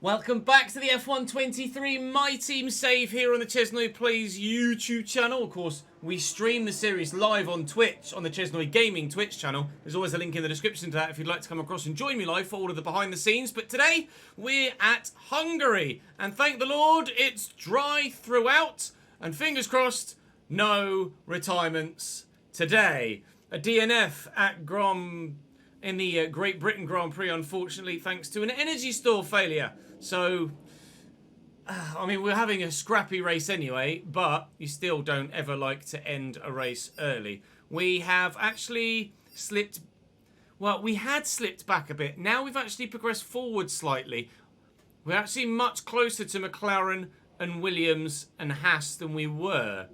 Welcome back to the F123 My Team Save here on the ChesnoidPlays YouTube channel. Of course, we stream the series live on Twitch, on the Chesnoid Gaming Twitch channel. There's always a link in the description to that if you'd like to come across and join me live for all of the behind the scenes. But today, we're at Hungary. And thank the Lord, it's dry throughout. And fingers crossed, no retirements today. A DNF at in the Great Britain Grand Prix, unfortunately, thanks to an energy store failure. So, I mean, we're having a scrappy race anyway, but you still don't ever like to end a race early. We have actually slipped, well, we had slipped back a bit. Now we've actually progressed forward slightly. We're actually much closer to McLaren and Williams and Haas than we were.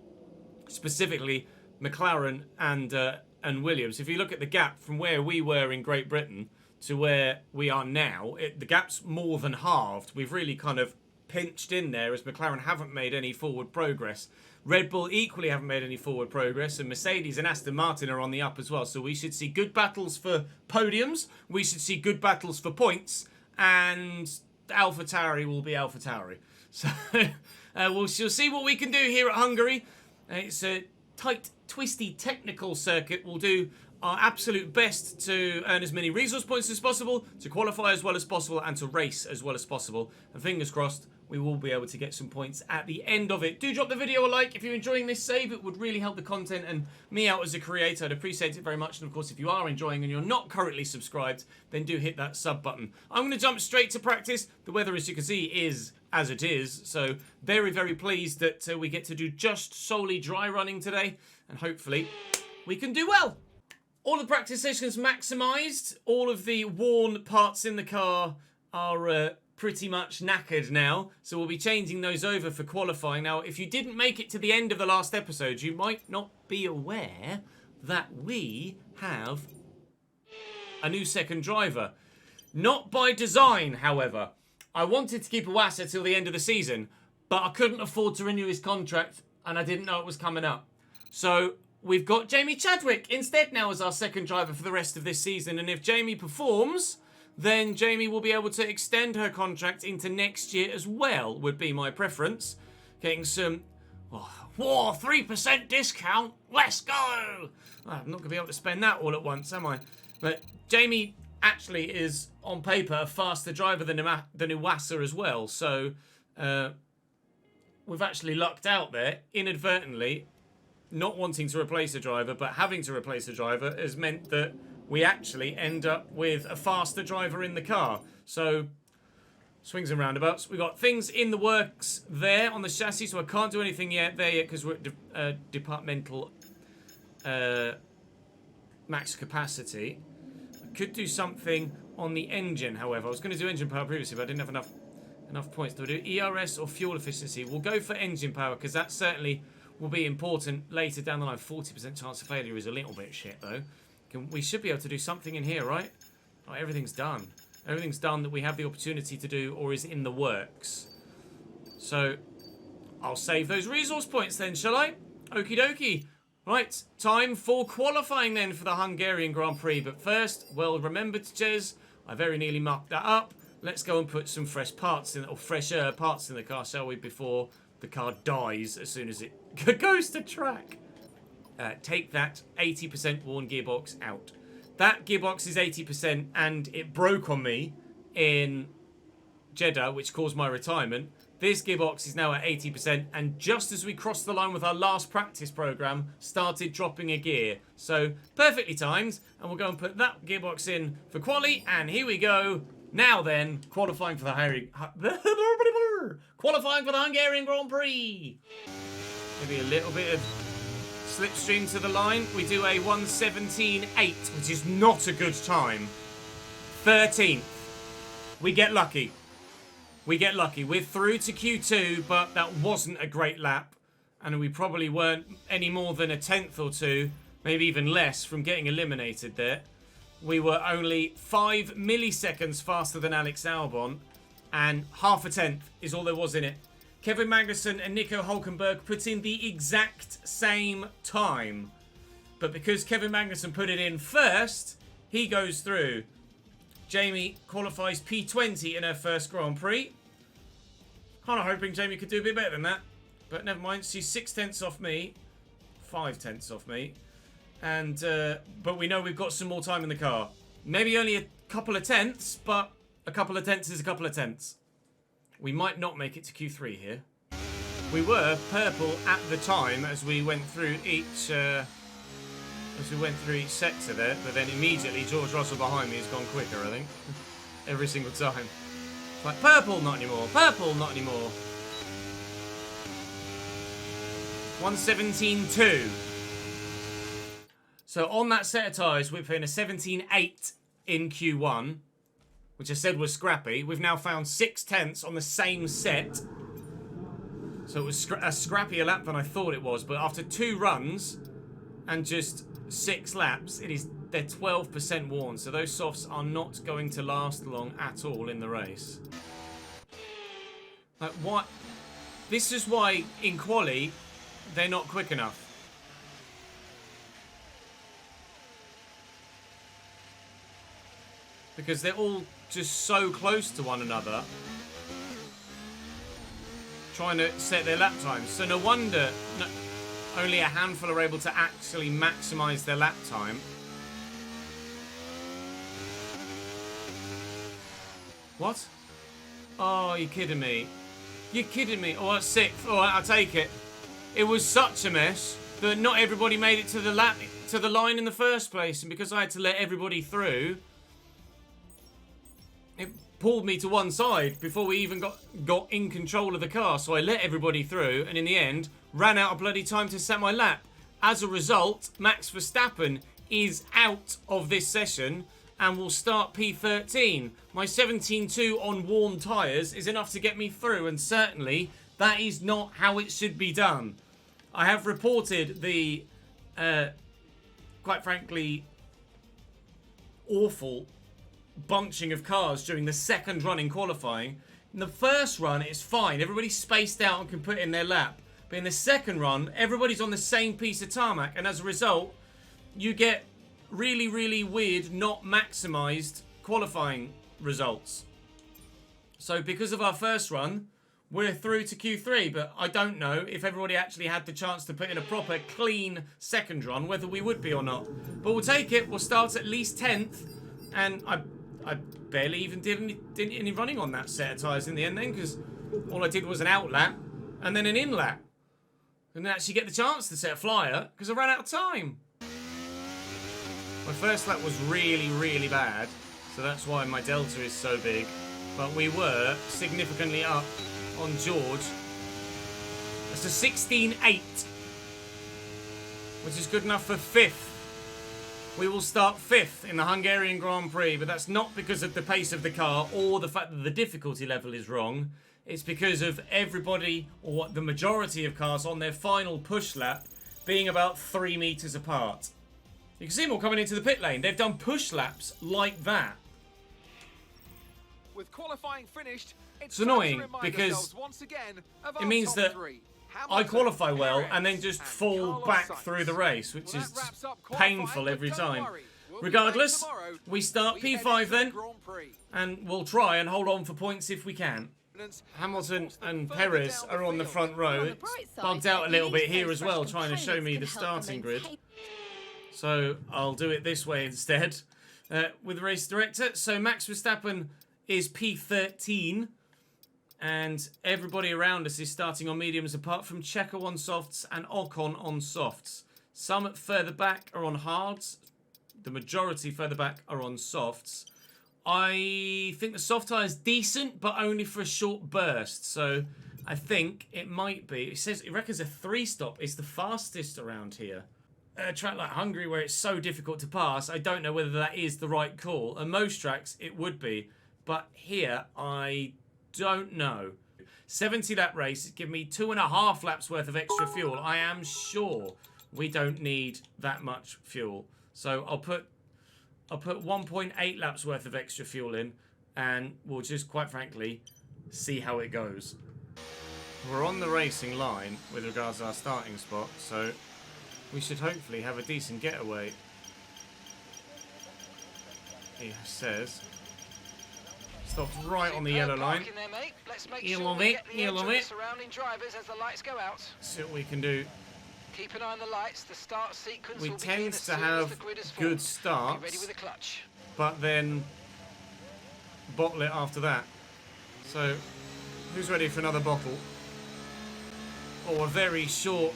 Specifically, McLaren and Williams. If you look at the gap from where we were in Great Britain to where we are now, the gap's more than halved. We've really kind of pinched in there as McLaren haven't made any forward progress. Red Bull equally haven't made any forward progress, and Mercedes and Aston Martin are on the up as well. So we should see good battles for podiums, we should see good battles for points, and AlphaTauri will be AlphaTauri. So we'll see what we can do here at Hungary. It's a tight, twisty, technical circuit. We'll do our absolute best to earn as many resource points as possible, to qualify as well as possible, and to race as well as possible. And fingers crossed, we will be able to get some points at the end of it. Do drop the video a like if you're enjoying this save. It would really help the content and me out as a creator. I'd appreciate it very much. And of course, if you are enjoying and you're not currently subscribed, then do hit that sub button. I'm going to jump straight to practice. The weather, as you can see, is as it is. So very, very pleased that we get to do just solely dry running today. And hopefully we can do well. All the practice sessions maximised. All of the worn parts in the car are pretty much knackered now. So we'll be changing those over for qualifying. Now, if you didn't make it to the end of the last episode, you might not be aware that we have a new second driver. Not by design, however. I wanted to keep Iwasa till the end of the season, but I couldn't afford to renew his contract, and I didn't know it was coming up. So we've got Jamie Chadwick instead now as our second driver for the rest of this season. And if Jamie performs, then Jamie will be able to extend her contract into next year as well, would be my preference. Getting some, 3% discount. Let's go. I'm not going to be able to spend that all at once, am I? But Jamie actually is, on paper, a faster driver than Iwasa as well. So we've actually lucked out there inadvertently. Not wanting to replace a driver, but having to replace a driver has meant that we actually end up with a faster driver in the car. So, swings and roundabouts. We've got things in the works there on the chassis, so I can't do anything yet because we're at departmental max capacity. I could do something on the engine, however. I was going to do engine power previously, but I didn't have enough points. Do I do ERS or fuel efficiency? We'll go for engine power, because that certainly will be important later down the line. 40% chance of failure is a little bit shit, though. We should be able to do something in here, right? Oh, everything's done. Everything's done that we have the opportunity to do or is in the works. So, I'll save those resource points then, shall I? Okie dokie. Right, time for qualifying then for the Hungarian Grand Prix. But first, well remembered, Jez, I very nearly mucked that up. Let's go and put some fresh parts in, or fresher parts in the car, shall we, before the car dies as soon as it goes to track. Take that 80% worn gearbox out. That gearbox is 80% and it broke on me in Jeddah, which caused my retirement. This gearbox is now at 80% and just as we crossed the line with our last practice program, started dropping a gear. So perfectly timed, and we'll go and put that gearbox in for quali, and here we go. Now then, qualifying for the Hungarian Grand Prix. Maybe a little bit of slipstream to the line. We do a 1:17.8, which is not a good time. 13th. We get lucky. We get lucky. We're through to Q2, but that wasn't a great lap. And we probably weren't any more than a tenth or two, maybe even less, from getting eliminated there. We were only 5 milliseconds faster than Alex Albon, and half a tenth is all there was in it. Kevin Magnussen and Nico Hülkenberg put in the exact same time. But because Kevin Magnussen put it in first, he goes through. Jamie qualifies P20 in her first Grand Prix. Kind of hoping Jamie could do a bit better than that. But never mind. She's 6/10 off me. 5/10 off me. And, but we know we've got some more time in the car. Maybe only a couple of tenths, but a couple of tenths is a couple of tenths. We might not make it to Q3 here. We were purple at the time as we went through each sector there, but then immediately George Russell behind me has gone quicker, I think. Every single time. It's like, purple, not anymore. Purple, not anymore. 1:17.2. So on that set of tyres, we're putting a 17.8 in Q1, which I said was scrappy. We've now found 6/10 on the same set. So it was a scrappier lap than I thought it was. But after 2 runs and just 6 laps, they're 12% worn. So those softs are not going to last long at all in the race. Like, what? This is why in quali, they're not quick enough. Because they're all just so close to one another, trying to set their lap times. So no wonder only a handful are able to actually maximise their lap time. What? Oh, you're kidding me. You're kidding me. Oh, that's 6th. Alright, I'll take it. It was such a mess that not everybody made it to the line in the first place. And because I had to let everybody through, it pulled me to one side before we even got in control of the car. So I let everybody through, and in the end, ran out of bloody time to set my lap. As a result, Max Verstappen is out of this session and will start P13. My 17.2 on warm tyres is enough to get me through, and certainly that is not how it should be done. I have reported the, quite frankly, awful bunching of cars during the second run in qualifying. In the first run, it's fine. Everybody's spaced out and can put in their lap. But in the second run, everybody's on the same piece of tarmac. And as a result, you get really, really weird, not maximised qualifying results. So because of our first run, we're through to Q3. But I don't know if everybody actually had the chance to put in a proper, clean second run, whether we would be or not. But we'll take it. We'll start at least 10th. And I barely even did any running on that set of tyres in the end then, because all I did was an out lap and then an in lap. And then actually get the chance to set a flyer because I ran out of time. My first lap was really, really bad, so that's why my delta is so big. But we were significantly up on George. That's a 16.8, which is good enough for 5th. We will start 5th in the Hungarian Grand Prix, but that's not because of the pace of the car or the fact that the difficulty level is wrong. It's because of everybody, or the majority of cars, on their final push lap being about 3 metres apart. You can see them all coming into the pit lane. They've done push laps like that. With qualifying finished, it's annoying because it means that I qualify well and then just fall back through the race, which is painful every time. Regardless, we start P5 then, and we'll try and hold on for points if we can. Hamilton and Perez are on the front row. It's bugged out a little bit here as well, trying to show me the starting grid. So I'll do it this way instead with the race director. So Max Verstappen is P13. And everybody around us is starting on mediums, apart from Checo on softs and Ocon on softs. Some further back are on hards. The majority further back are on softs. I think the soft tyre is decent, but only for a short burst. So I think it might be. It reckons a 3-stop is the fastest around here. A track like Hungary, where it's so difficult to pass, I don't know whether that is the right call. And most tracks, it would be. But here, I don't know. 70 lap race, give me 2.5 laps worth of extra fuel. I am sure we don't need that much fuel. So I'll put 1.8 laps worth of extra fuel in, and we'll just, quite frankly, see how it goes. We're on the racing line with regards to our starting spot, so we should hopefully have a decent getaway. He says. Stopped right on the yellow line. You love it, you love it. See what we can do. Keep an eye on the lights. The start sequence We will begin tend as to soon as have the grid is good formed. Get ready starts, with the clutch. but then bottle it after that. So, who's ready for another bottle? Or a very short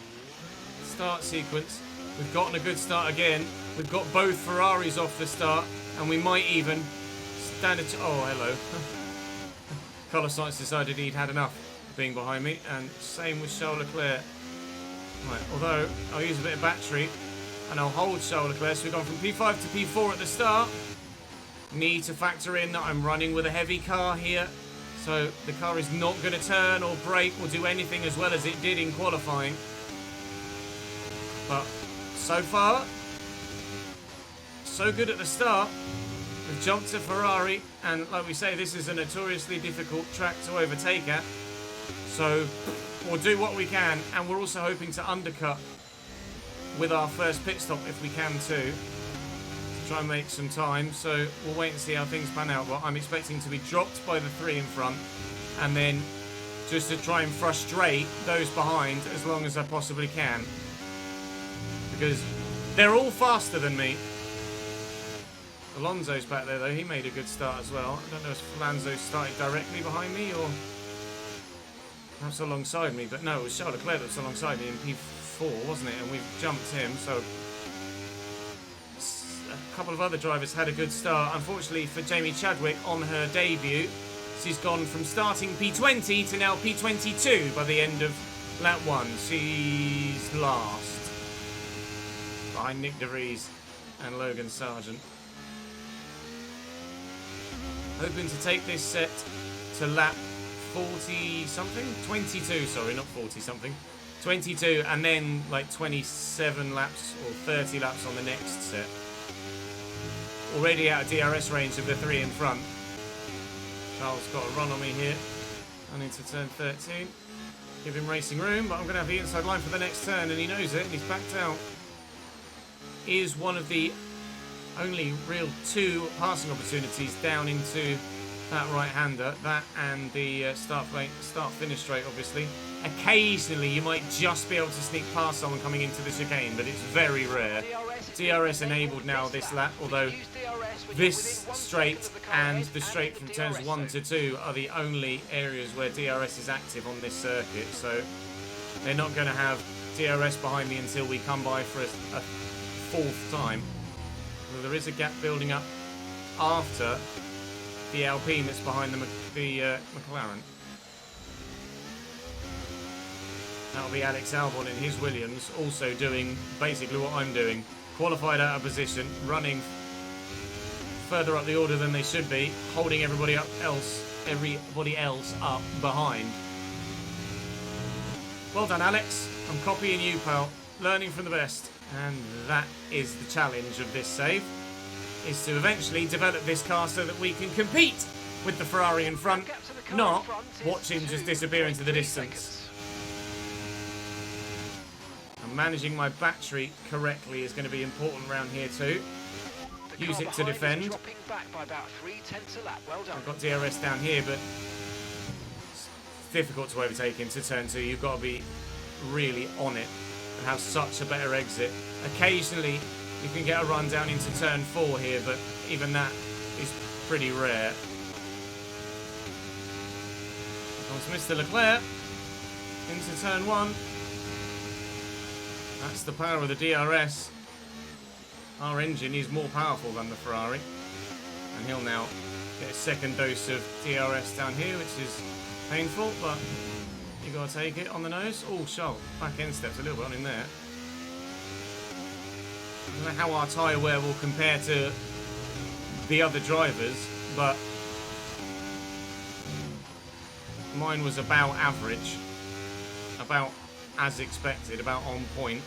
start sequence. We've gotten a good start again. We've got both Ferraris off the start, and we might even stand a oh, hello. Carlos Sainz decided he'd had enough being behind me, and same with Charles Leclerc. Right, although I'll use a bit of battery and I'll hold Charles Leclerc. So we've gone from P5 to P4 at the start. Need to factor in that I'm running with a heavy car here. So the car is not going to turn or brake or do anything as well as it did in qualifying. But so far, so good at the start. We've jumped to Ferrari, and like we say, this is a notoriously difficult track to overtake at. So we'll do what we can, and we're also hoping to undercut with our first pit stop if we can too, to try and make some time. So we'll wait and see how things pan out, but I'm expecting to be dropped by the 3 in front, and then just to try and frustrate those behind as long as I possibly can, because they're all faster than me. Alonso's back there though, he made a good start as well. I don't know if Alonso started directly behind me or perhaps alongside me, but no, it was Charles Leclerc that was alongside me in P4, wasn't it? And we've jumped him, so a couple of other drivers had a good start. Unfortunately for Jamie Chadwick on her debut, she's gone from starting P20 to now P22 by the end of lap 1. She's last, behind Nick De Vries and Logan Sargent. Hoping to take this set to lap 40-something? 22, sorry, not 40-something. 22, and then like 27 laps or 30 laps on the next set. Already out of DRS range of the 3 in front. Charles got a run on me here. And into turn 13. Give him racing room, but I'm going to have the inside line for the next turn, and he knows it, and he's backed out. Is one of the only real 2 passing opportunities down into that right-hander, that and the start-finish straight, obviously. Occasionally, you might just be able to sneak past someone coming into the chicane, but it's very rare. DRS enabled now this lap, although this straight and the straight from turns 1 to 2 are the only areas where DRS is active on this circuit, so they're not going to have DRS behind me until we come by for a 4th time. Well, there is a gap building up after the Alpine that's behind the McLaren. That'll be Alex Albon in his Williams, also doing basically what I'm doing. Qualified out of position, running further up the order than they should be, holding everybody else up behind. Well done, Alex. I'm copying you, pal. Learning from the best. And that is the challenge of this save, is to eventually develop this car so that we can compete with the Ferrari in front, not watch him just disappear into the distance. And managing my battery correctly is going to be important around here too. Use it to defend. I've got DRS down here, but it's difficult to overtake into turn 2. You've got to be really on it and have such a better exit. Occasionally you can get a run down into turn 4 here, but even that is pretty rare. Comes Mr. Leclerc into turn 1. That's the power of the DRS. Our engine is more powerful than the Ferrari, and he'll now get a second dose of DRS down here, which is painful, but you got to take it on the nose. Oh, Charles, back end steps a little bit on him there. I don't know how our tyre wear will compare to the other drivers, but mine was about average, about as expected, about on point.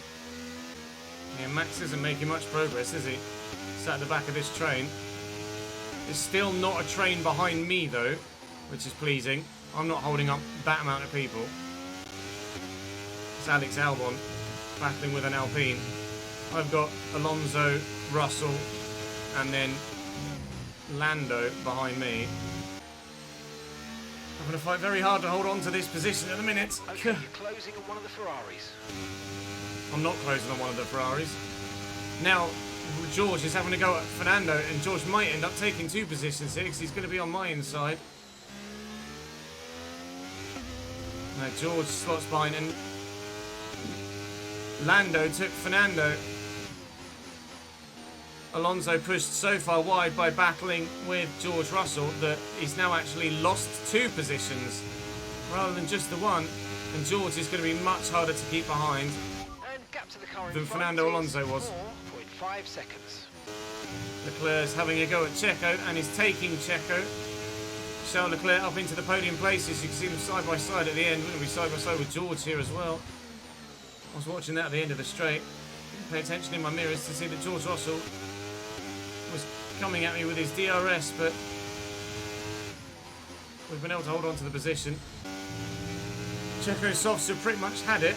Yeah, Max isn't making much progress, is he? Sat at the back of this train. There's still not a train behind me though, which is pleasing. I'm not holding up that amount of people. It's Alex Albon battling with an Alpine. I've got Alonso, Russell, and then Lando behind me. I'm going to fight very hard to hold on to this position at the minute. Okay, you're closing on one of the Ferraris. I'm not closing on one of the Ferraris. Now, George is having to go at Fernando, and George might end up taking 2 positions here because he's going to be on my inside. Now, George slots behind, and Lando took Fernando. Alonso pushed so far wide by battling with George Russell that he's now actually lost 2 positions rather than just the 1. And George is going to be much harder to keep behind than Fernando Alonso was. 4.5 seconds. Leclerc's having a go at Checo, and he's taking Checo. Charles Leclerc up into the podium places. You can see them side by side at the end. We're going to be side by side with George here as well. I was watching that at the end of the straight. Didn't pay attention in my mirrors to see that George Russell was coming at me with his DRS, but we've been able to hold on to the position. Checo's softs have pretty much had it.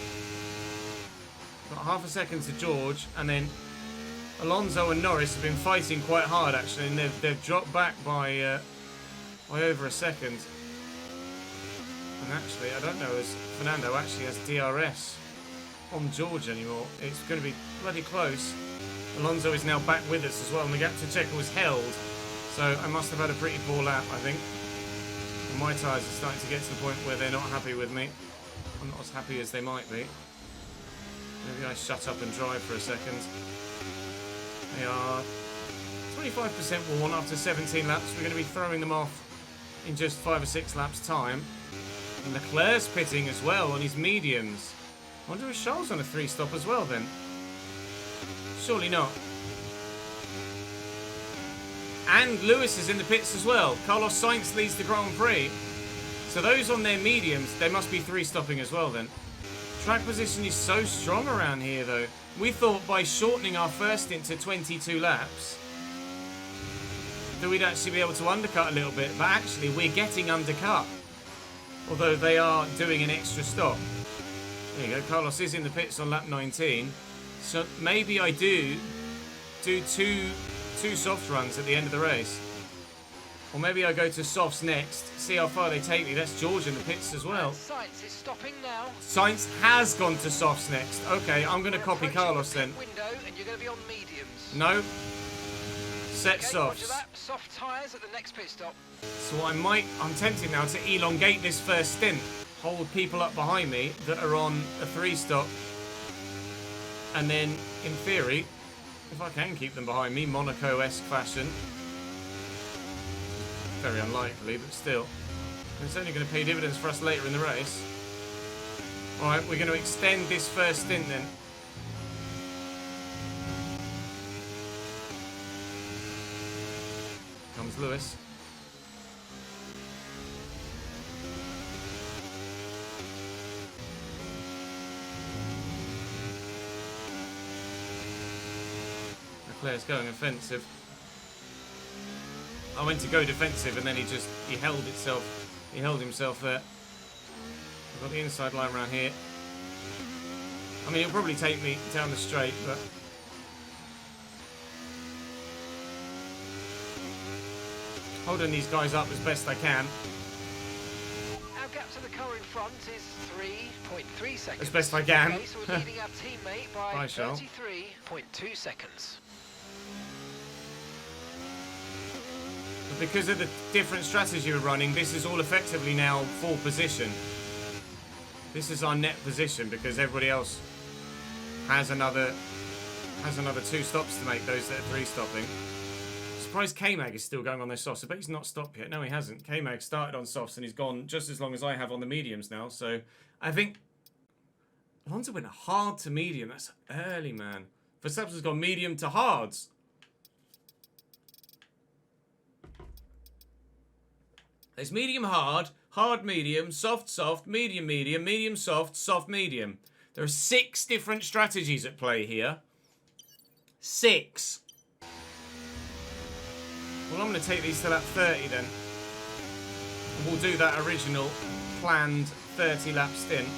Got half a second to George, and then Alonso and Norris have been fighting quite hard actually, and they've dropped back by over a second. And actually, I don't know if Fernando actually has DRS on George anymore. It's going to be bloody close. Alonso is now back with us as well, and the gap to Checo was held. So I must have had a pretty poor lap, I think. And my tyres are starting to get to the point where they're not happy with me. I'm not as happy as they might be. Maybe I shut up and drive for a second. They are 25% worn after 17 laps. We're going to be throwing them off in just 5 or 6 laps time. And Leclerc's pitting as well on his mediums. I wonder if Charles on a 3-stop as well then. Surely not. And Lewis is in the pits as well. Carlos Sainz leads the Grand Prix. So those on their mediums, they must be 3-stopping as well then. Track position is so strong around here though. We thought by shortening our first stint to 22 laps that we'd actually be able to undercut a little bit, but actually we're getting undercut. Although they are doing an extra stop. There you go, Carlos is in the pits on lap 19. So maybe I do two soft runs at the end of the race. Or maybe I go to softs next, see how far they take me. That's George in the pits as well. Sainz is stopping now. Sainz has gone to softs next. Okay, I'm going to copy Carlos then. Window and you're going to be on mediums. No. Set Okay, softs. roger that. Soft tyres at the next pit stop. So I'm tempted now to elongate this first stint. Hold people up behind me that are on a 3-stop. And then, in theory, if I can keep them behind me, Monaco-esque fashion. Very unlikely, but still. It's only going to pay dividends for us later in the race. Alright, we're going to extend this first stint then. Comes Lewis. Leclerc's going offensive. I went to go defensive and then he held himself there. I've got the inside line around here. I mean, he'll probably take me down the straight, but holding these guys up as best I can. Our gap to the car in front is 3.3 seconds. As best I can. Okay, so we're leading our teammate by Bye, Charles. 33.2 seconds. But because of the different strategy we're running, this is all effectively now full position. This is our net position because everybody else has another 2 stops to make, those that are 3-stopping. Surprised K-Mag is still going on their softs. I bet he's not stopped yet. No, he hasn't. K-Mag started on softs and he's gone just as long as I have on the mediums now. So I think Alonso went hard to medium. That's early, man. Verstappen's gone medium to hards. There's medium hard, hard medium, soft soft, medium medium, medium soft, soft medium. There are 6 different strategies at play here. 6. Well, I'm going to take these to lap 30 then. And we'll do that original planned 30 lap stint.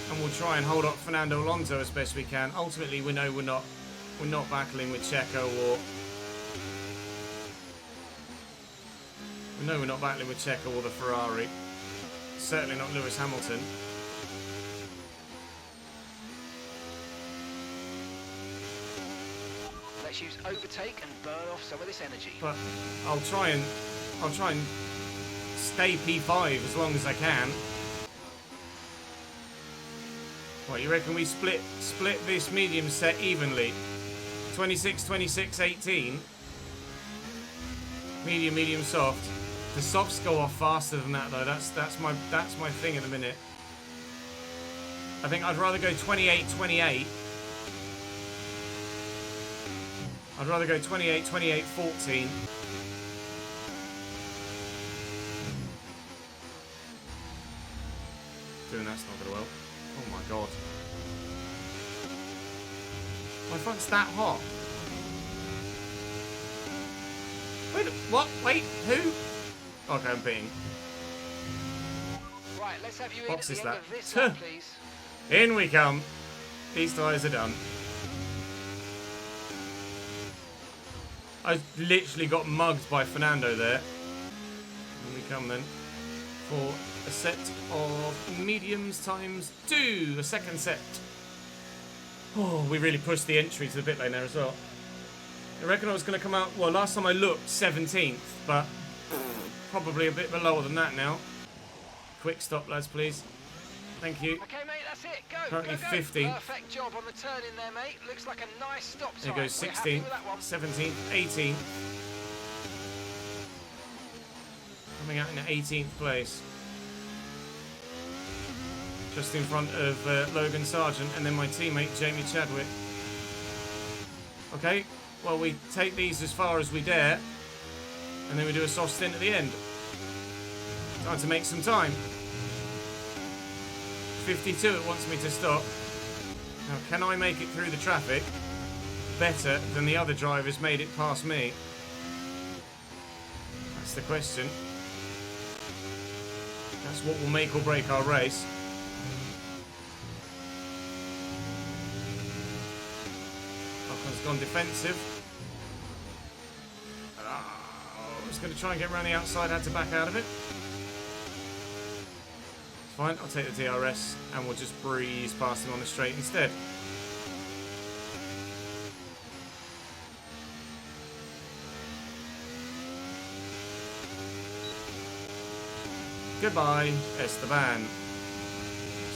And we'll try and hold up Fernando Alonso as best we can. Ultimately, we know we're not battling with Checo We know we're not battling with Checo or the Ferrari. Certainly not Lewis Hamilton. Let's use overtake and burn off some of this energy. But I'll try and stay P5 as long as I can. What, you reckon we split this medium set evenly? 26, 26, 18. Medium, medium, soft. The softs go off faster than that though. That's my thing at the minute. I think I'd rather go 28, 28. I'd rather go 28, 28, 14. Doing that's not going to help. Oh my god. My front's that hot. Wait, what? Wait, who? Okay, I'm being. Right, let's have you in Box at is the end that? of this lap, please. In we come. These tyres are done. I literally got mugged by Fernando there. In we come then. For a set of mediums times 2. The second set. Oh, we really pushed the entry to the pit lane there as well. I reckon I was going to come out, well, last time I looked, 17th, but probably a bit below than that now. Quick stop, lads, please. Thank you. Okay, mate, that's it. Go. Currently go, go. 15th. Perfect job on the turn in there, mate. Looks like a nice stop time. There goes We're happy 16th, with that one. 17th, 18th. Coming out in 18th place. Just in front of Logan Sargent and then my teammate Jamie Chadwick. Okay, well we take these as far as we dare and then we do a soft stint at the end. Time to make some time. 52 it wants me to stop. Now can I make it through the traffic better than the other drivers made it past me? That's the question. That's what will make or break our race. Ocon's gone defensive. I was going to try and get around the outside, had to back out of it. It's fine, I'll take the DRS and we'll just breeze past him on the straight instead. Goodbye, Esteban.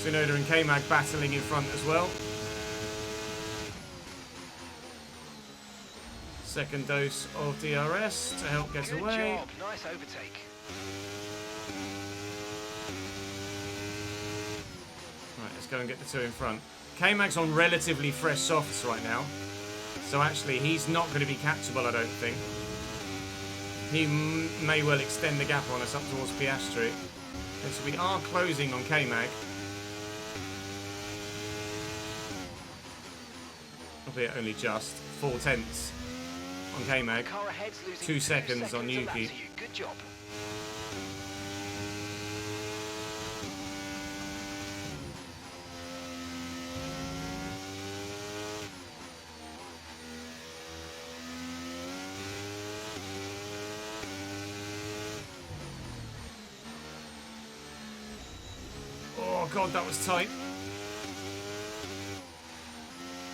Tsunoda and K-Mag battling in front as well. Second dose of DRS to help get Good away. job. Nice overtake. Right, let's go and get the two in front. K-Mag's on relatively fresh softs right now. So actually, he's not going to be catchable, I don't think. He may well extend the gap on us up towards Piastri. And so we are closing on K-Mag. Albeit only just 4/10 on K-Mag. Car ahead's losing 2 seconds on a lap Yuki. to you. Good job. Oh god, that was tight.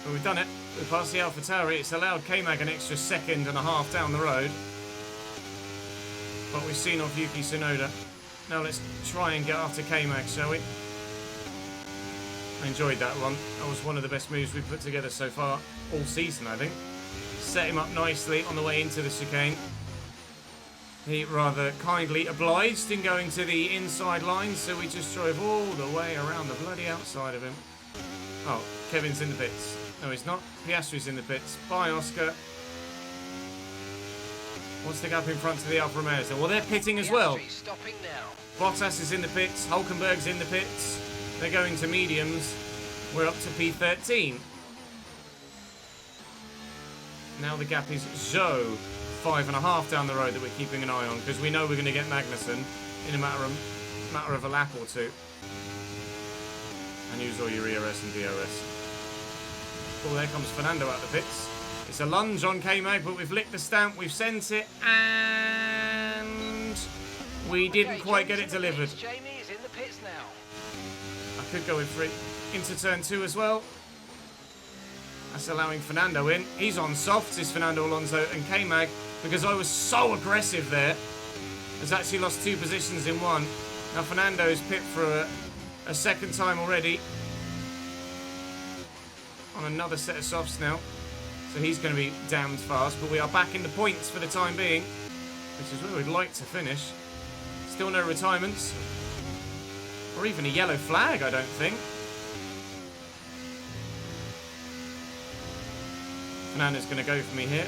But we've done it. We passed the AlphaTauri. It's allowed K-Mag an extra 1.5 seconds down the road. But we've seen off Yuki Tsunoda. Now let's try and get after K-Mag, shall we? I enjoyed that one. That was one of the best moves we've put together so far all season, I think. Set him up nicely on the way into the chicane. He rather kindly obliged in going to the inside line, so we just drove all the way around the bloody outside of him. Oh, Kevin's in the pits. No, he's not. Piastri's in the pits. Bye, Oscar. What's the gap in front to the Alfa Romeos? Well, they're pitting as well. Piastri stopping now. Bottas is in the pits. Hulkenberg's in the pits. They're going to mediums. We're up to P13. Now the gap is Zhou. 5.5 down the road that we're keeping an eye on because we know we're going to get Magnussen in a matter of a lap or two. And use all your ERS and DRS. Oh, there comes Fernando out the pits. It's a lunge on K-Mag, but we've licked the stamp, we've sent it, and We didn't quite get it delivered. Jamie is in the pits now. I could go with 3 into turn 2 as well. That's allowing Fernando in. He's on softs, is Fernando Alonso, and K-Mag, because I was so aggressive there, has actually lost 2 positions in 1. Now Fernando's pit for a second time already. On another set of softs now. So he's going to be damned fast, but we are back in the points for the time being, which is where we'd like to finish. Still no retirements. Or even a yellow flag, I don't think. Fernando's going to go for me here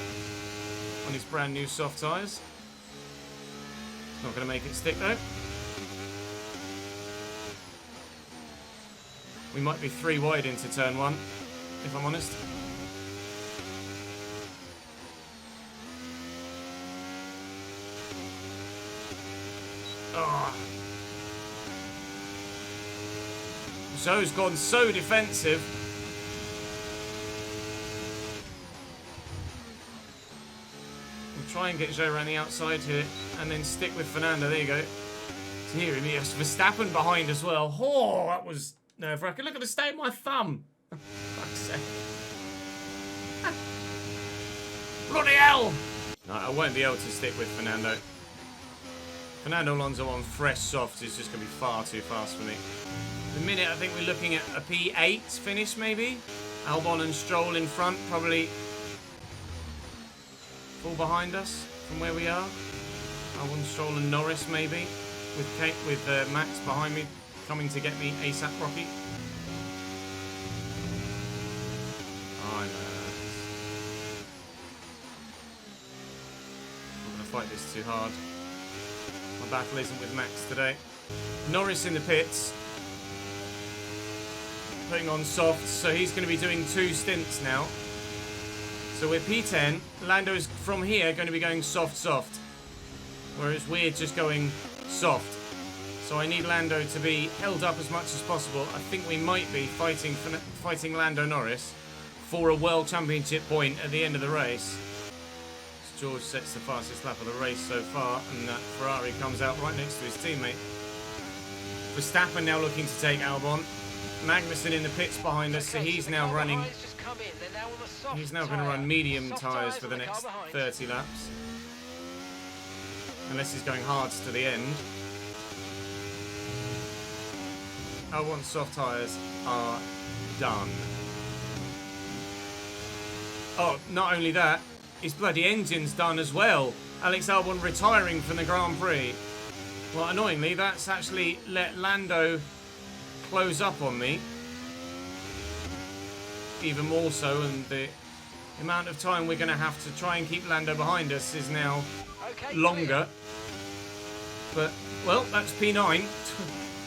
on his brand new soft tyres. Not going to make it stick though. We might be 3 wide into turn 1, if I'm honest. Oh. Zhou's gone so defensive. We'll try and get Zhou around the outside here and then stick with Fernando. There you go. So here he is. Verstappen behind as well. Oh, that was nerve-wracking. Look at the state of my thumb. Fuck's sake. Bloody hell! No, I won't be able to stick with Fernando. Fernando Alonso on fresh softs is just going to be far too fast for me. The minute I think we're looking at a P8 finish maybe. Albon and Stroll in front probably fall behind us from where we are. Albon, Stroll and Norris maybe. With Max behind me coming to get me ASAP Rocky. Oh, I know. I'm going to fight this too hard. My battle isn't with Max today. Norris in the pits. Putting on softs, so he's going to be doing 2 stints now. So we're P10. Lando's from here going to be going soft. Whereas we're just going soft. So I need Lando to be held up as much as possible. I think we might be fighting Lando Norris for a World Championship point at the end of the race. George sets the fastest lap of the race so far, and that Ferrari comes out right next to his teammate. Verstappen now looking to take Albon. Magnussen in the pits behind us, so he's now running. He's now going to run medium tyres for the next 30 laps. Unless he's going hards to the end. Albon's soft tyres are done. Oh, not only that, his bloody engine's done as well. Alex Albon retiring from the Grand Prix. Well, annoyingly, that's actually let Lando close up on me. Even more so, and the amount of time we're going to have to try and keep Lando behind us is now longer. But, well, that's P9.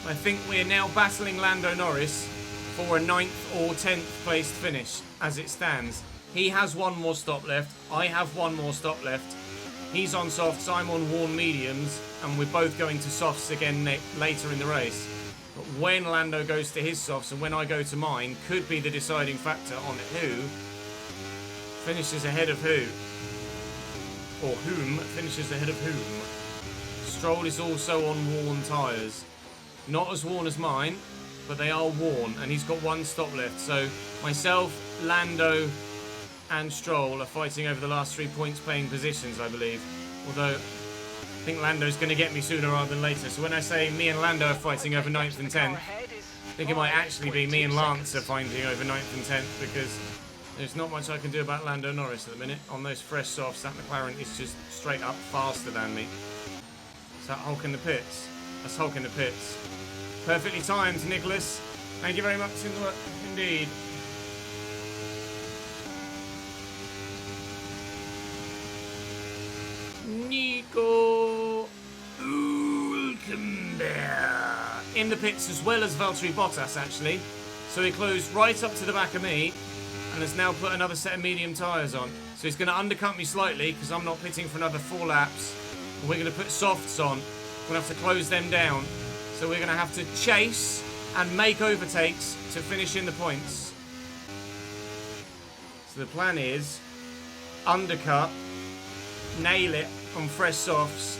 I think we're now battling Lando Norris for a 9th or 10th placed finish, as it stands. He has 1 more stop left. I have 1 more stop left. He's on softs, I'm on worn mediums, and we're both going to softs again later in the race. But when Lando goes to his softs and when I go to mine could be the deciding factor on who finishes ahead of who. Or whom finishes ahead of whom. Stroll is also on worn tyres. Not as worn as mine, but they are worn, and he's got 1 stop left. So myself, Lando and Stroll are fighting over the last 3 points paying positions, I believe. Although I think Lando's going to get me sooner rather than later. So when I say me and Lando are fighting over 9th and 10th, I think it might actually be me and Lance are fighting over 9th and 10th, because there's not much I can do about Lando Norris at the minute. On those fresh softs, that McLaren is just straight up faster than me. Is that Hulk in the pits? That's Hulk in the pits. Perfectly timed, Nicholas. Thank you very much indeed. Nico Hülkenberg in the pits, as well as Valtteri Bottas actually. So he closed right up to the back of me and has now put another set of medium tyres on. So he's going to undercut me slightly because I'm not pitting for another 4 laps. And we're going to put softs on. We're going to have to close them down. So we're going to have to chase and make overtakes to finish in the points. So the plan is undercut, nail it on fresh softs,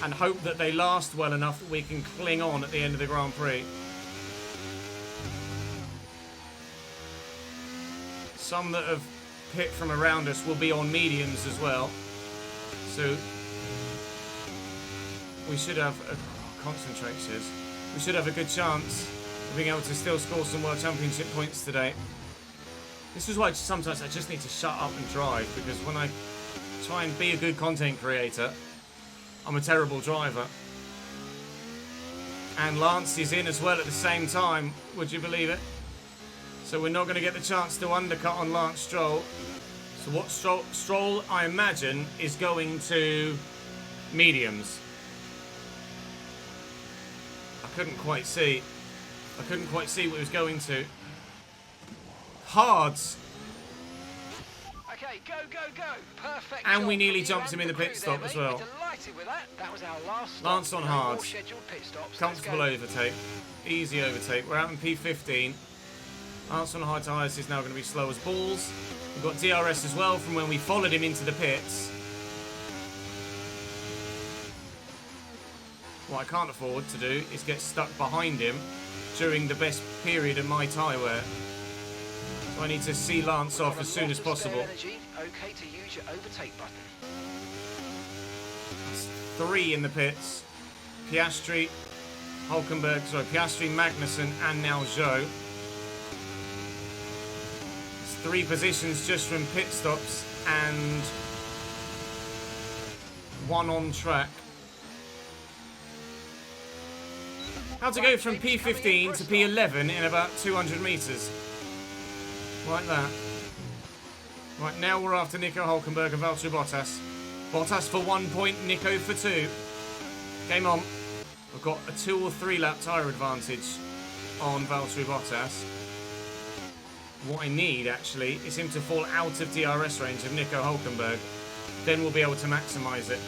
and hope that they last well enough that we can cling on at the end of the Grand Prix. Some that have pit from around us will be on mediums as well. So we should have concentrate says we should have a good chance of being able to still score some World Championship points today. This is why sometimes I just need to shut up and drive, because when I try and be a good content creator, I'm a terrible driver. And Lance is in as well at the same time, would you believe it? So we're not going to get the chance to undercut on Lance Stroll. So what Stroll, I imagine, is going to mediums. I couldn't quite see what he was going to. Hards. Okay, go, go, go. Perfect. And we job nearly from jumped you him in the and pit crew stop there, as mate. well. We're delighted with that. That was our last stop. Lance on No hards. more scheduled pit stops. Comfortable Let's go. overtake. Easy overtake. We're out in P15. Lance on high tyres is now going to be slow as balls. We've got DRS as well from when we followed him into the pits. What I can't afford to do is get stuck behind him during the best period of my tyre wear. So I need to see Lance off as soon as possible. Energy. Okay to use your overtake button. That's 3 in the pits. Piastri, Piastri, Magnussen, and now Zhou. It's 3 positions just from pit stops and 1 on track. How to go from P15 to P11 in about 200 metres. Like that. Right, now we're after Nico Hülkenberg and Valtteri Bottas. Bottas for 1 point, Nico for 2. Game on. We've got a 2 or 3 lap tyre advantage on Valtteri Bottas. What I need, actually, is him to fall out of DRS range of Nico Hülkenberg. Then we'll be able to maximise it.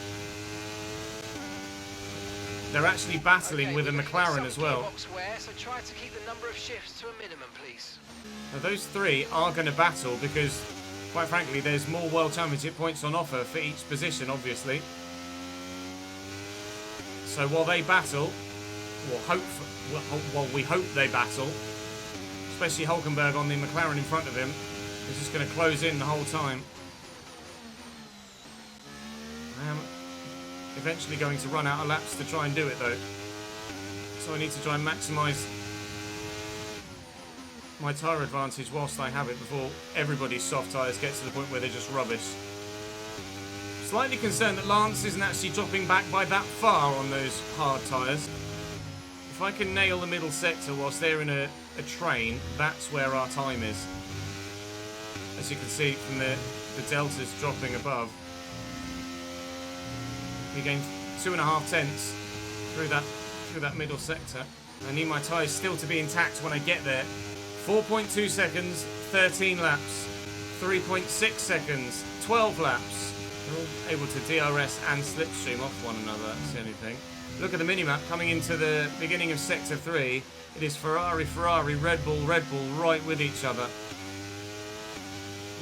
They're actually battling with a McLaren as well. So try to keep the number of shifts to a minimum, please. Now those 3 are going to battle because, quite frankly, there's more World Championship points on offer for each position, obviously. So while they battle, we hope they battle, especially Hülkenberg on the McLaren in front of him, is just going to close in the whole time. I am eventually going to run out of laps to try and do it though. So I need to try and maximise my tyre advantage whilst I have it before everybody's soft tyres get to the point where they're just rubbish. Slightly concerned that Lance isn't actually dropping back by that far on those hard tyres. If I can nail the middle sector whilst they're in a train, that's where our time is. As you can see from the deltas dropping above. We gained 2.5 tenths through that middle sector. I need my tyres still to be intact when I get there. 4.2 seconds, 13 laps. 3.6 seconds, 12 laps. They're all able to DRS and slipstream off one another, that's the only thing. Look at the minimap coming into the beginning of Sector 3. It is Ferrari, Red Bull right with each other.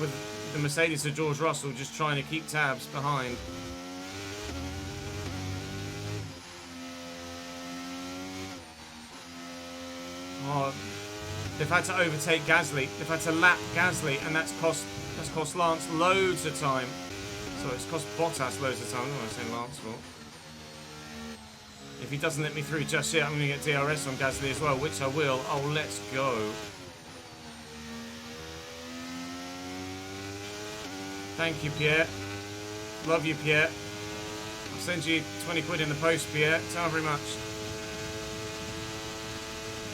With the Mercedes of George Russell just trying to keep tabs behind. Oh, they've had to overtake Gasly. They've had to lap Gasly, and that's cost Lance loads of time. So it's cost Bottas loads of time. I don't want to say Lance fault. If he doesn't let me through just yet, I'm going to get DRS on Gasly as well, which I will. Oh, let's go. Thank you, Pierre. Love you, Pierre. I'll send you 20 quid in the post, Pierre. Thank you very much.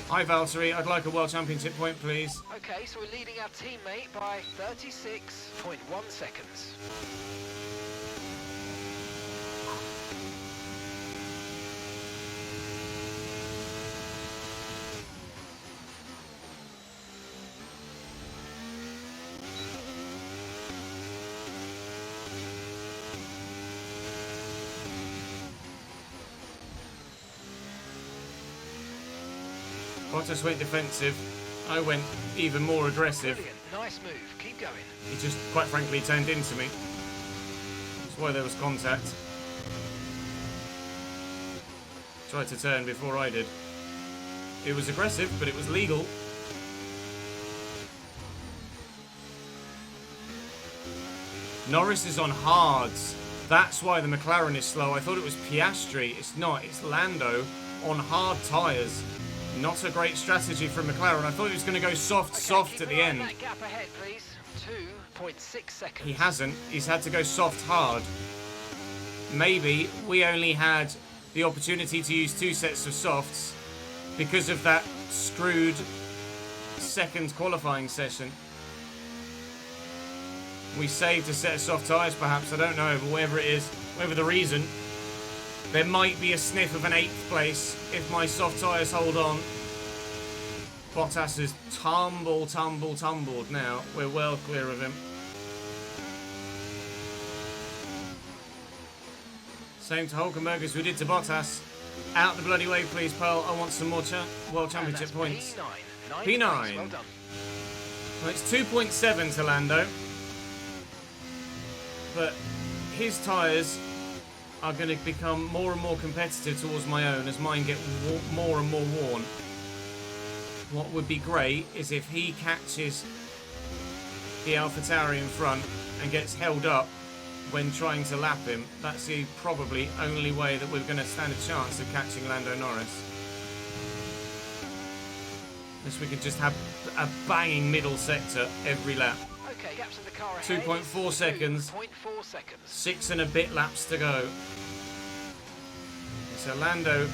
Hi, Valtteri. I'd like a World Championship point, please. Okay, so we're leading our teammate by 36.1 seconds. Bottas went defensive. I went even more aggressive. Brilliant. Nice move. Keep going. He just, quite frankly, turned into me. That's why there was contact. tried to turn before I did. It was aggressive, but it was legal. Norris is on hards. That's why the McLaren is slow. I thought it was Piastri. It's not. It's Lando on hard tyres. Not a great strategy from McLaren. I thought he was going to go soft at the end. That gap ahead, please. 2.6 seconds. He hasn't. He's had to go soft hard. Maybe we only had the opportunity to use 2 sets of softs because of that screwed second qualifying session. We saved a set of soft tyres, perhaps. I don't know, but whatever it is, whatever the reason, there might be a sniff of an 8th place if my soft tyres hold on. Bottas has tumbled now. We're well clear of him. Same to Hulkenberg as we did to Bottas. Out the bloody way, please, Pearl. I want some more World Championship points. P9. P9. Well done. Well, it's 2.7 to Lando. But his tyres are going to become more and more competitive towards my own as mine get more and more worn. What would be great is if he catches the AlphaTauri in front and gets held up when trying to lap him. That's the probably only way that we're going to stand a chance of catching Lando Norris. Unless we could just have a banging middle sector every lap. Okay, gaps in the car ahead. 2.4 seconds. 2.4 seconds. 6 and a bit laps to go. So Lando,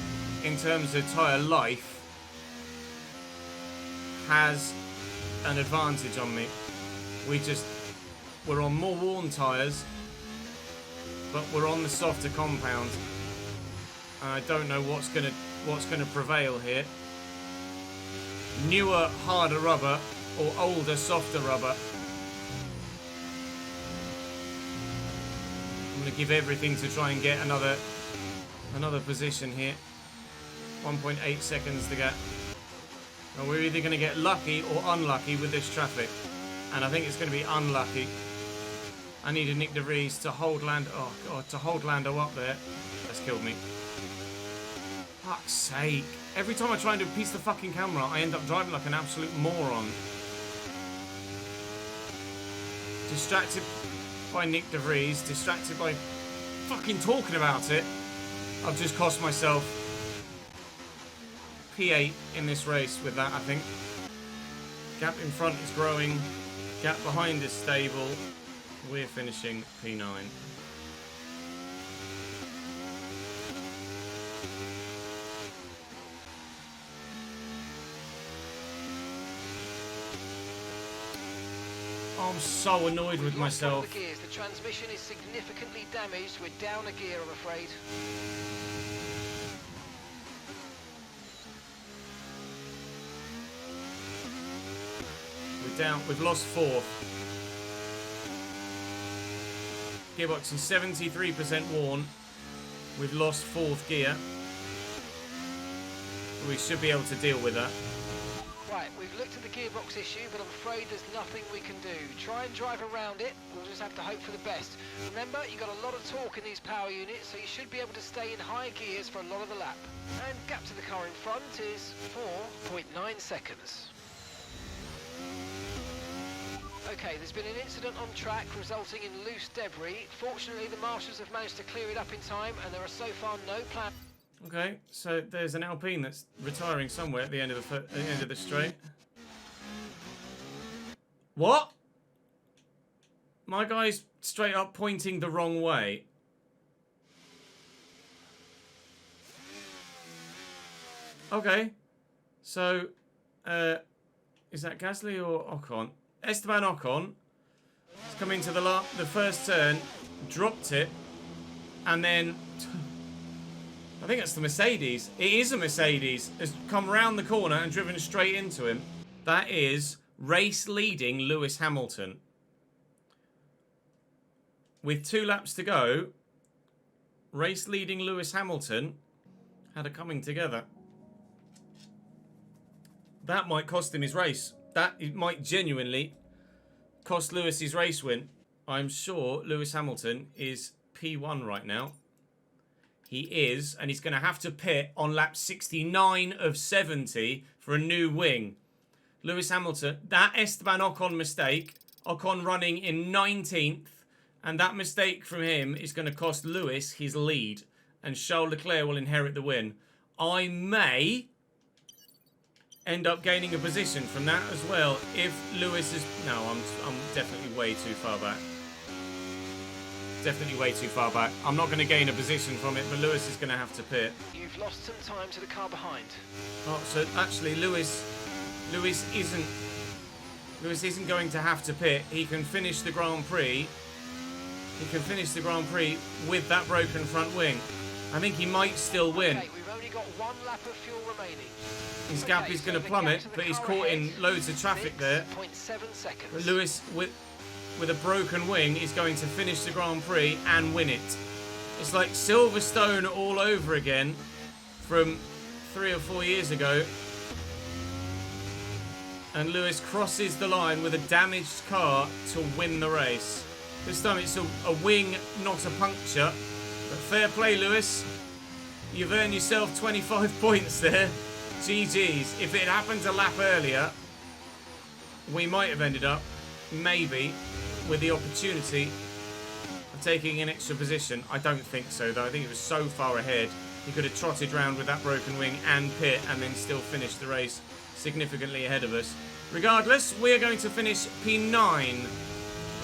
in terms of tyre life, has an advantage on me. We're on more worn tyres, but we're on the softer compound. And I don't know what's gonna prevail here. Newer, harder rubber or older, softer rubber. I'm going to give everything to try and get another position here. 1.8 seconds to go. And we're either going to get lucky or unlucky with this traffic. And I think it's going to be unlucky. I needed Nick De Vries to hold Lando. Oh God, to hold Lando up there. That's killed me. Fuck's sake. Every time I try and do a piece of the fucking camera, I end up driving like an absolute moron. Distracted by Nick De Vries, distracted by fucking talking about it. I've just cost myself P8 in this race with that, I think. Gap in front is growing. Gap behind is stable. We're finishing P9. I'm so annoyed with myself. The gears. The transmission is significantly damaged. We're down a gear, I'm afraid. We're down. We've lost 4th. Gearbox is 73% worn. We've lost 4th gear. We should be able to deal with that. Right, we've looked at the gearbox issue, but I'm afraid there's nothing we can do. Try and drive around it. We'll just have to hope for the best. Remember, you've got a lot of torque in these power units, so you should be able to stay in high gears for a lot of the lap. And gap to the car in front is 4.9 seconds. Okay, there's been an incident on track resulting in loose debris. Fortunately, the marshals have managed to clear it up in time, and there are so far no plans. Okay, so there's an Alpine that's retiring somewhere at the end of the straight. What? My guy's straight up pointing the wrong way. Okay, so is that Gasly or Ocon? Esteban Ocon has come into the first turn, dropped it, and then. I think that's the Mercedes. It is a Mercedes. Has come round the corner and driven straight into him. That is race-leading Lewis Hamilton. With 2 laps to go, race-leading Lewis Hamilton had a coming together. That might cost him his race. It might genuinely cost Lewis his race win. I'm sure Lewis Hamilton is P1 right now. He is, and he's going to have to pit on lap 69 of 70 for a new wing. Lewis Hamilton, that Esteban Ocon mistake, Ocon running in 19th, and that mistake from him is going to cost Lewis his lead, and Charles Leclerc will inherit the win. I may end up gaining a position from that as well if Lewis is... No, I'm definitely way too far back. Definitely way too far back. I'm not going to gain a position from it, but Lewis is going to have to pit. You've lost some time to the car behind. Oh, so actually Lewis isn't going to have to pit. He can finish the Grand Prix. He can finish the Grand Prix with that broken front wing. I think he might still win. Okay, we've only got 1 lap of fuel remaining. His gap is going to plummet, but he's caught in loads of traffic there. 6.7 seconds. But Lewis, with a broken wing, is going to finish the Grand Prix and win it. It's like Silverstone all over again from 3 or 4 years ago. And Lewis crosses the line with a damaged car to win the race. This time it's a wing, not a puncture. But fair play, Lewis. You've earned yourself 25 points there. GG's. If it happened a lap earlier, we might have ended up, maybe, with the opportunity of taking an extra position. I don't think so, though. I think it was so far ahead. He could have trotted round with that broken wing and pit and then still finished the race significantly ahead of us. Regardless, we're going to finish P9,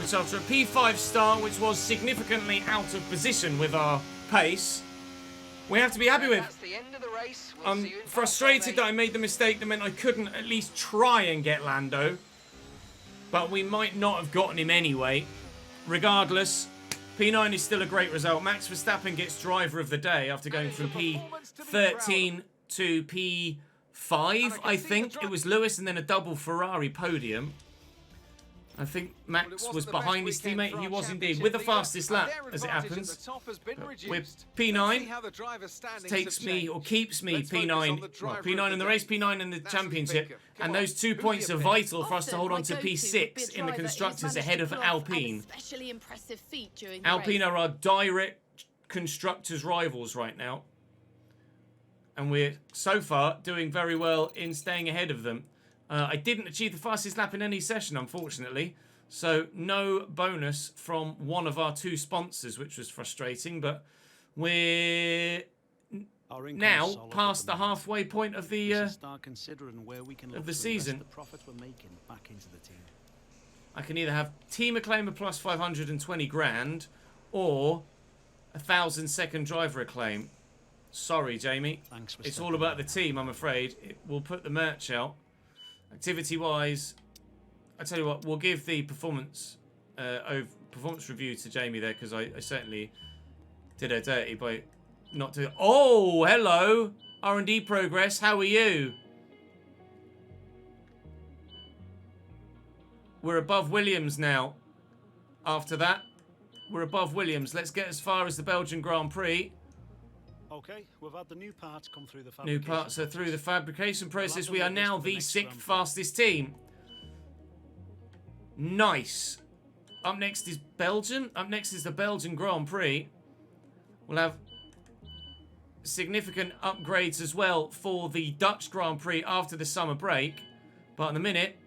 which after a P5 start, which was significantly out of position with our pace, we have to be happy with. That's the end of the race. I'm frustrated that I made the mistake that meant I couldn't at least try and get Lando, but we might not have gotten him anyway. Regardless, P9 is still a great result. Max Verstappen gets driver of the day after going from P13 to P5, I think. It was Lewis and then a double Ferrari podium. I think Max was behind his teammate. He was indeed, with the fastest lap, as it happens. With P9, takes me, or keeps me P9, well, P9 in the race, P9 in the championship, and those 2 points are vital for us to hold on to P6 in the Constructors ahead of Alpine. Alpine are our direct Constructors rivals right now, and we're, so far, doing very well in staying ahead of them. I didn't achieve the fastest lap in any session, unfortunately. So, no bonus from one of our 2 sponsors, which was frustrating. But we're now past the halfway point of the season. I can either have Team Acclaimer plus 520 grand or 1,000 second driver acclaim. Sorry, Jamie. It's all about the team, I'm afraid. We'll put the merch out. Activity-wise, I tell you what, we'll give the performance review to Jamie there, because I certainly did her dirty by not doing... Oh, hello! R&D Progress, how are you? We're above Williams now. After that, we're above Williams. Let's get as far as the Belgian Grand Prix. Okay, we've had the new parts come through the fabrication. New parts are through the fabrication process. We are now the 6th fastest team. Nice. Up next is Belgium. Up next is the Belgian Grand Prix. We'll have significant upgrades as well for the Dutch Grand Prix after the summer break. But in a minute,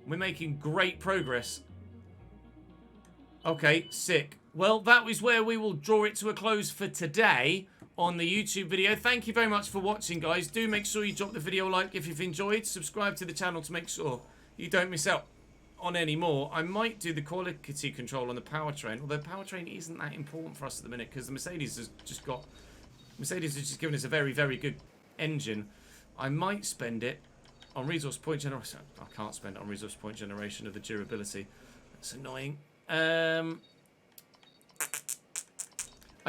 we're making great progress. Okay, sick. Well, that was where we will draw it to a close for today on the YouTube video. Thank you very much for watching, guys. Do make sure you drop the video a like if you've enjoyed. Subscribe to the channel to make sure you don't miss out on any more. I might do the quality control on the powertrain, although powertrain isn't that important for us at the minute because the Mercedes has just given us a very, very good engine. I might spend it on resource point generation. I can't spend it on resource point generation of the durability. That's annoying. I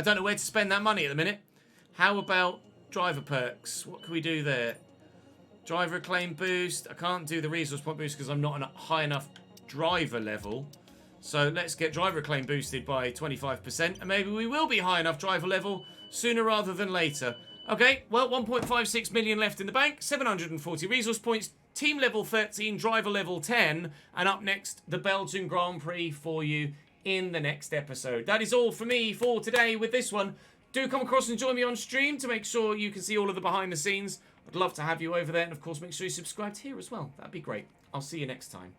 don't know where to spend that money at the minute. How about driver perks? What can we do there? Driver acclaim boost. I can't do the resource point boost because I'm not on a high enough driver level. So let's get driver acclaim boosted by 25%. And maybe we will be high enough driver level sooner rather than later. Okay, well, 1.56 million left in the bank. 740 resource points. Team level 13, driver level 10. And up next, the Belgian Grand Prix for you in the next episode. That is all for me for today with this one. Do come across and join me on stream to make sure you can see all of the behind the scenes. I'd love to have you over there. And, of course, make sure you subscribe here as well. That'd be great. I'll see you next time.